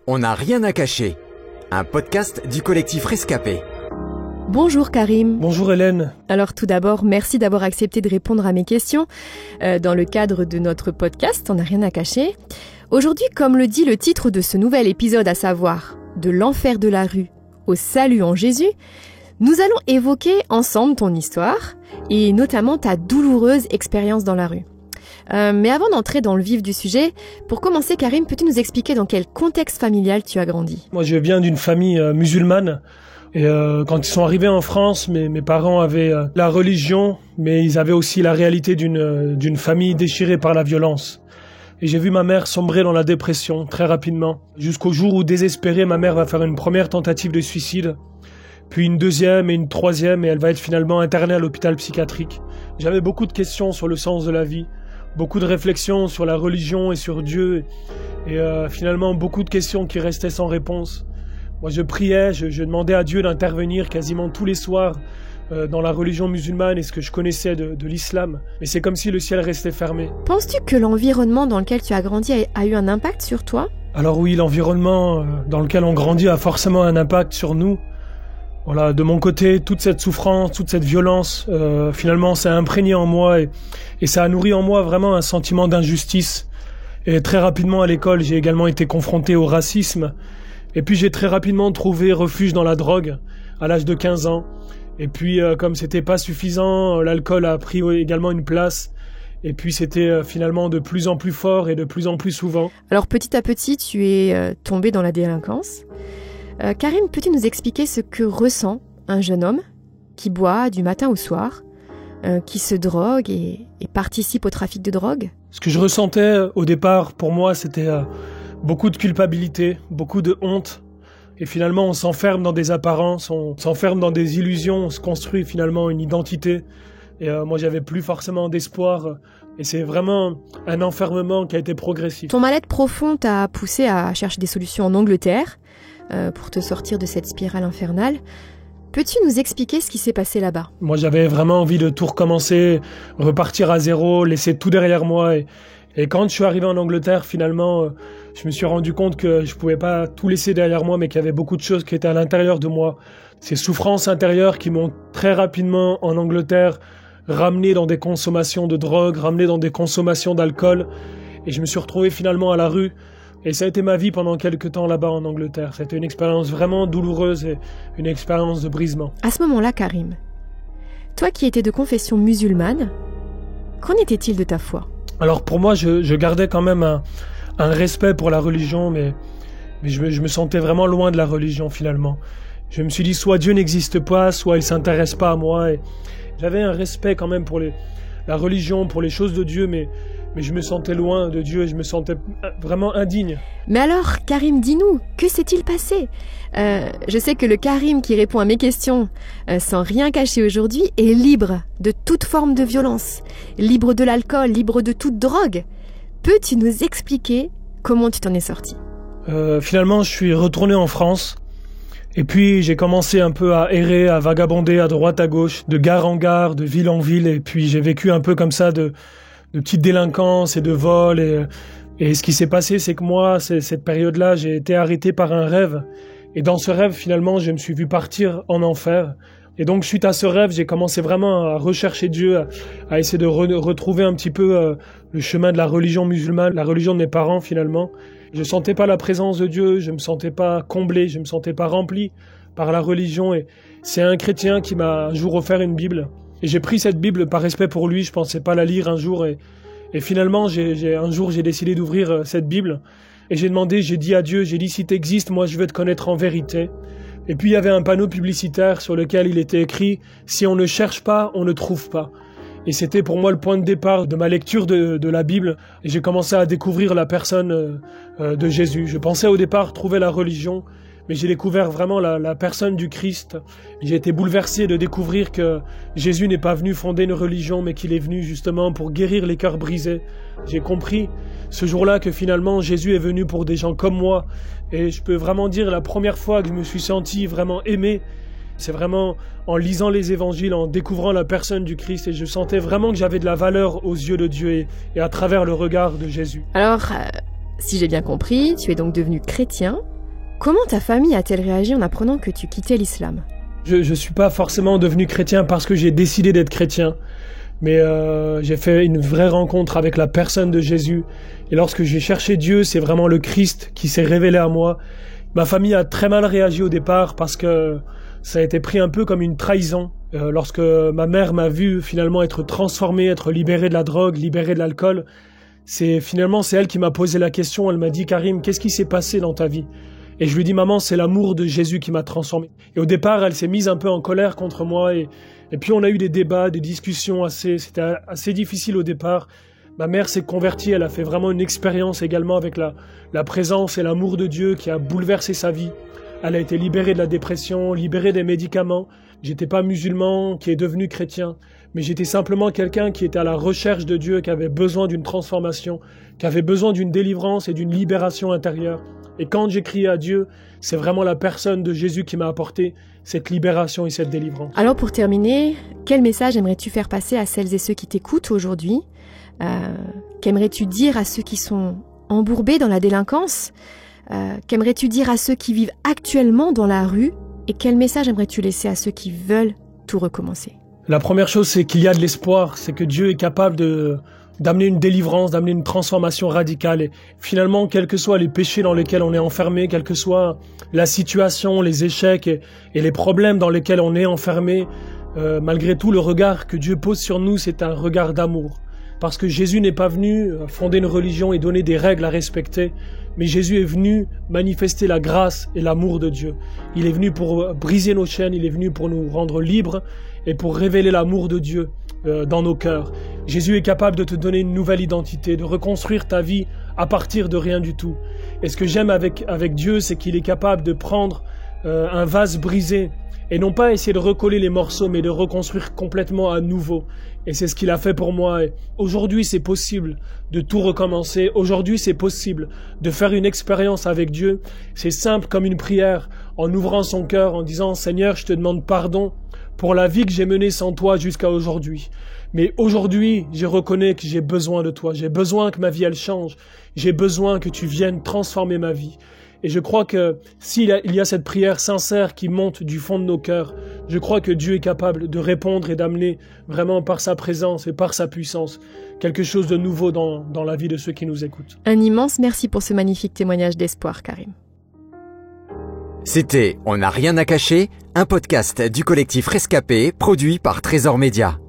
On n'a rien à cacher, un podcast du collectif Rescapé. Bonjour Karim. Bonjour Hélène. Alors tout d'abord, merci d'avoir accepté de répondre à mes questions dans le cadre de notre podcast On n'a rien à cacher. Aujourd'hui, comme le dit le titre de ce nouvel épisode, à savoir « De l'enfer de la rue au salut en Jésus », nous allons évoquer ensemble ton histoire et notamment ta douloureuse expérience dans la rue. Mais avant d'entrer dans le vif du sujet, pour commencer Karim, peux-tu nous expliquer dans quel contexte familial tu as grandi ? Moi je viens d'une famille musulmane et quand ils sont arrivés en France, mes parents avaient la religion, mais ils avaient aussi la réalité d'une famille déchirée par la violence. Et j'ai vu ma mère sombrer dans la dépression très rapidement, jusqu'au jour où désespérée, ma mère va faire une première tentative de suicide, puis une deuxième et une troisième, et elle va être finalement internée à l'hôpital psychiatrique. J'avais beaucoup de questions sur le sens de la vie, beaucoup de réflexions sur la religion et sur Dieu, et finalement beaucoup de questions qui restaient sans réponse. Moi je priais, je demandais à Dieu d'intervenir quasiment tous les soirs dans la religion musulmane et ce que je connaissais de l'islam. Mais c'est comme si le ciel restait fermé. Penses-tu que l'environnement dans lequel tu as grandi a eu un impact sur toi ? Alors oui, l'environnement dans lequel on grandit a forcément un impact sur nous. Voilà, de mon côté, toute cette souffrance, toute cette violence, finalement, ça a imprégné en moi et ça a nourri en moi vraiment un sentiment d'injustice. Et très rapidement à l'école, j'ai également été confronté au racisme. Et puis j'ai très rapidement trouvé refuge dans la drogue à l'âge de 15 ans. Et puis comme c'était pas suffisant, l'alcool a pris également une place. Et puis c'était finalement de plus en plus fort et de plus en plus souvent. Alors petit à petit, tu es tombé dans la délinquance. Karim, peux-tu nous expliquer ce que ressent un jeune homme qui boit du matin au soir, qui se drogue et participe au trafic de drogue ? Ce que je ressentais au départ, pour moi, c'était beaucoup de culpabilité, beaucoup de honte. Et finalement, on s'enferme dans des apparences, on s'enferme dans des illusions, on se construit finalement une identité. Et moi, j'avais plus forcément d'espoir. Et c'est vraiment un enfermement qui a été progressif. Ton mal-être profond t'a poussé à chercher des solutions en Angleterre pour te sortir de cette spirale infernale. Peux-tu nous expliquer ce qui s'est passé là-bas ? Moi, j'avais vraiment envie de tout recommencer, repartir à zéro, laisser tout derrière moi. Et quand je suis arrivé en Angleterre, finalement, je me suis rendu compte que je pouvais pas tout laisser derrière moi, mais qu'il y avait beaucoup de choses qui étaient à l'intérieur de moi. Ces souffrances intérieures qui m'ont très rapidement, en Angleterre, ramené dans des consommations de drogue, ramené dans des consommations d'alcool. Et je me suis retrouvé finalement à la rue. Et ça a été ma vie pendant quelques temps là-bas en Angleterre. C'était une expérience vraiment douloureuse et une expérience de brisement. À ce moment-là, Karim, toi qui étais de confession musulmane, qu'en était-il de ta foi ? Alors pour moi, je gardais quand même un respect pour la religion, mais je me sentais vraiment loin de la religion finalement. Je me suis dit, soit Dieu n'existe pas, soit il s'intéresse pas à moi. Et j'avais un respect quand même pour la religion, pour les choses de Dieu, mais je me sentais loin de Dieu et je me sentais vraiment indigne. Mais alors, Karim, dis-nous, que s'est-il passé ? Je sais que le Karim qui répond à mes questions sans rien cacher aujourd'hui est libre de toute forme de violence, libre de l'alcool, libre de toute drogue. Peux-tu nous expliquer comment tu t'en es sorti ? Finalement, je suis retourné en France et puis j'ai commencé un peu à errer, à vagabonder à droite à gauche, de gare en gare, de ville en ville, et puis j'ai vécu un peu comme ça de petites délinquances et de vols. Et ce qui s'est passé, c'est que moi, cette période-là, j'ai été arrêté par un rêve. Et dans ce rêve, finalement, je me suis vu partir en enfer. Et donc, suite à ce rêve, j'ai commencé vraiment à rechercher Dieu, à essayer de retrouver un petit peu le chemin de la religion musulmane, la religion de mes parents, finalement. Je sentais pas la présence de Dieu, je me sentais pas comblé, je me sentais pas rempli par la religion. Et c'est un chrétien qui m'a un jour offert une Bible. Et j'ai pris cette Bible par respect pour lui, je pensais pas la lire un jour. Et finalement, un jour, j'ai décidé d'ouvrir cette Bible. Et j'ai dit à Dieu, si t'existes, moi je veux te connaître en vérité. Et puis il y avait un panneau publicitaire sur lequel il était écrit « Si on ne cherche pas, on ne trouve pas ». Et c'était pour moi le point de départ de ma lecture de la Bible. Et j'ai commencé à découvrir la personne de Jésus. Je pensais au départ trouver la religion, mais j'ai découvert vraiment la personne du Christ. J'ai été bouleversé de découvrir que Jésus n'est pas venu fonder une religion, mais qu'il est venu justement pour guérir les cœurs brisés. J'ai compris ce jour-là que finalement Jésus est venu pour des gens comme moi. Et je peux vraiment dire la première fois que je me suis senti vraiment aimé, c'est vraiment en lisant les évangiles, en découvrant la personne du Christ. Et je sentais vraiment que j'avais de la valeur aux yeux de Dieu et à travers le regard de Jésus. Alors, si j'ai bien compris, tu es donc devenu chrétien Comment ta famille a-t-elle réagi en apprenant que tu quittais l'islam ? Je suis pas forcément devenu chrétien parce que j'ai décidé d'être chrétien, mais j'ai fait une vraie rencontre avec la personne de Jésus. Et lorsque j'ai cherché Dieu, c'est vraiment le Christ qui s'est révélé à moi. Ma famille a très mal réagi au départ parce que ça a été pris un peu comme une trahison. Lorsque ma mère m'a vu finalement être transformée, être libérée de la drogue, libérée de l'alcool, c'est elle qui m'a posé la question. Elle m'a dit « Karim, qu'est-ce qui s'est passé dans ta vie ?» Et je lui dis « Maman, c'est l'amour de Jésus qui m'a transformé. » Et au départ, elle s'est mise un peu en colère contre moi. Et puis on a eu des débats, des discussions c'était assez difficile au départ. Ma mère s'est convertie, elle a fait vraiment une expérience également avec la présence et l'amour de Dieu qui a bouleversé sa vie. Elle a été libérée de la dépression, libérée des médicaments. J'étais pas musulman qui est devenu chrétien, mais j'étais simplement quelqu'un qui était à la recherche de Dieu, qui avait besoin d'une transformation, qui avait besoin d'une délivrance et d'une libération intérieure. Et quand j'ai crié à Dieu, c'est vraiment la personne de Jésus qui m'a apporté cette libération et cette délivrance. Alors pour terminer, quel message aimerais-tu faire passer à celles et ceux qui t'écoutent aujourd'hui ? Qu'aimerais-tu dire à ceux qui sont embourbés dans la délinquance ? Qu'aimerais-tu dire à ceux qui vivent actuellement dans la rue ? Et quel message aimerais-tu laisser à ceux qui veulent tout recommencer ? La première chose, c'est qu'il y a de l'espoir, c'est que Dieu est capable d'amener une délivrance, d'amener une transformation radicale. Et finalement, quels que soient les péchés dans lesquels on est enfermé, quelle que soit la situation, les échecs et les problèmes dans lesquels on est enfermé, malgré tout, le regard que Dieu pose sur nous, c'est un regard d'amour. Parce que Jésus n'est pas venu fonder une religion et donner des règles à respecter, mais Jésus est venu manifester la grâce et l'amour de Dieu. Il est venu pour briser nos chaînes, il est venu pour nous rendre libres et pour révéler l'amour de Dieu dans nos cœurs. Jésus est capable de te donner une nouvelle identité, de reconstruire ta vie à partir de rien du tout. Et ce que j'aime avec Dieu, c'est qu'il est capable de prendre un vase brisé et non pas essayer de recoller les morceaux, mais de reconstruire complètement à nouveau. Et c'est ce qu'il a fait pour moi. Et aujourd'hui, c'est possible de tout recommencer. Aujourd'hui, c'est possible de faire une expérience avec Dieu. C'est simple comme une prière, en ouvrant son cœur, en disant « Seigneur, je te demande pardon pour la vie que j'ai menée sans toi jusqu'à aujourd'hui. Mais aujourd'hui, je reconnais que j'ai besoin de toi. J'ai besoin que ma vie, elle change. J'ai besoin que tu viennes transformer ma vie. » Et je crois que s'il y a cette prière sincère qui monte du fond de nos cœurs, je crois que Dieu est capable de répondre et d'amener vraiment par sa présence et par sa puissance quelque chose de nouveau dans la vie de ceux qui nous écoutent. Un immense merci pour ce magnifique témoignage d'espoir, Karim. C'était On n'a rien à cacher, un podcast du collectif Rescapé produit par Trésor Média.